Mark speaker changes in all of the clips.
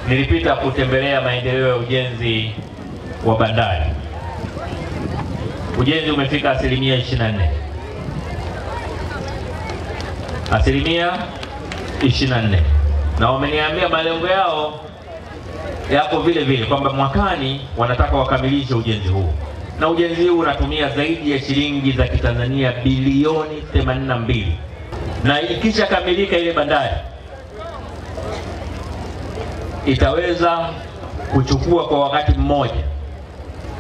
Speaker 1: nilipita kutembelea maendeleo ya ujenzi wa bandari. Ujenzi umefika asilimia 24. Asilimia 24. Na wameniambia malengo yao yako vile vile kwamba mwakani wanataka wakamilishe ujenzi huu. Na ujenzi huu unatumia zaidi ya shilingi za Kitanzania bilioni 82. Na ikisha kamilika ile bandari itaweza kuchukua kwa wakati mmoja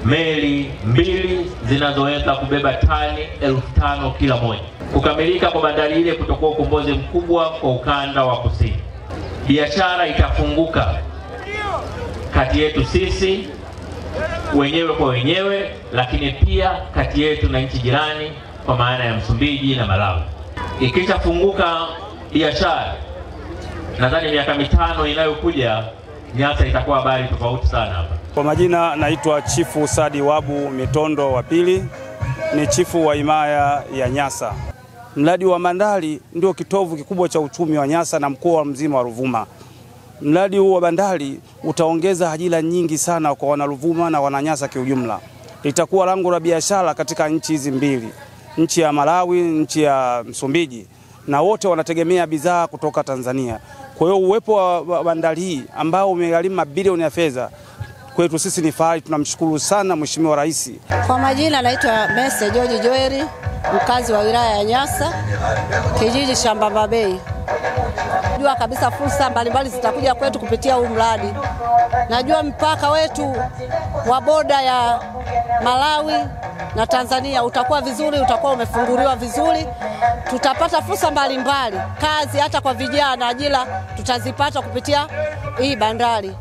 Speaker 1: meli 2 zinazoweza kubeba tani 5,000 kila moja. Kukamilika kwa bandari ile kutakuwa ukombozi mkubwa kwa ukanda wa kusini. Biashara itafunguka kati yetu sisi wenyewe kwa wenyewe, lakini pia kati yetu na nchi jirani kwa maana ya Msumbiji na Malawi. Ikishafunguka biashara, nadhani miaka 5 inayokuja Nyasa itakuwa habari tofauti sana hapa.
Speaker 2: Kwa majina naitwa Chifu Sadi Wabu Mitondo wa pili, ni chifu wa himaya ya Nyasa. Mradi wa bandari ndio kitovu kikubwa cha uchumi wa Nyasa na mkoa mzima wa Ruvuma. Mradi huu wa bandari utaongeza ajira nyingi sana kwa wanaruvuma na wananyasa kiujumla. Litakuwa lango la biashara katika nchi hizi mbili, nchi ya Malawi, nchi ya Msumbiji, na wote wanategemea bidhaa kutoka Tanzania. Kwa hiyo uwepo wa bandari hii ambao umegharimu mabilioni ya fedha kwetu sisi ni fahari. Tunamshukuru sana Mheshimiwa Rais.
Speaker 3: Kwa majina naitwa Mese George Joeri, mkazi wa wilaya ya Nyasa, kijiji cha Mbamba Bay. Najua kabisa fursa mbalimbali zitakuja kwetu kupitia huu mradi. Najua mpaka wetu wa boda ya Malawi na Tanzania utakuwa vizuri, utakuwa umefunguliwa vizuri. Tutapata fursa mbalimbali, kazi hata kwa vijana, ajira tutazipata kupitia hii bandari.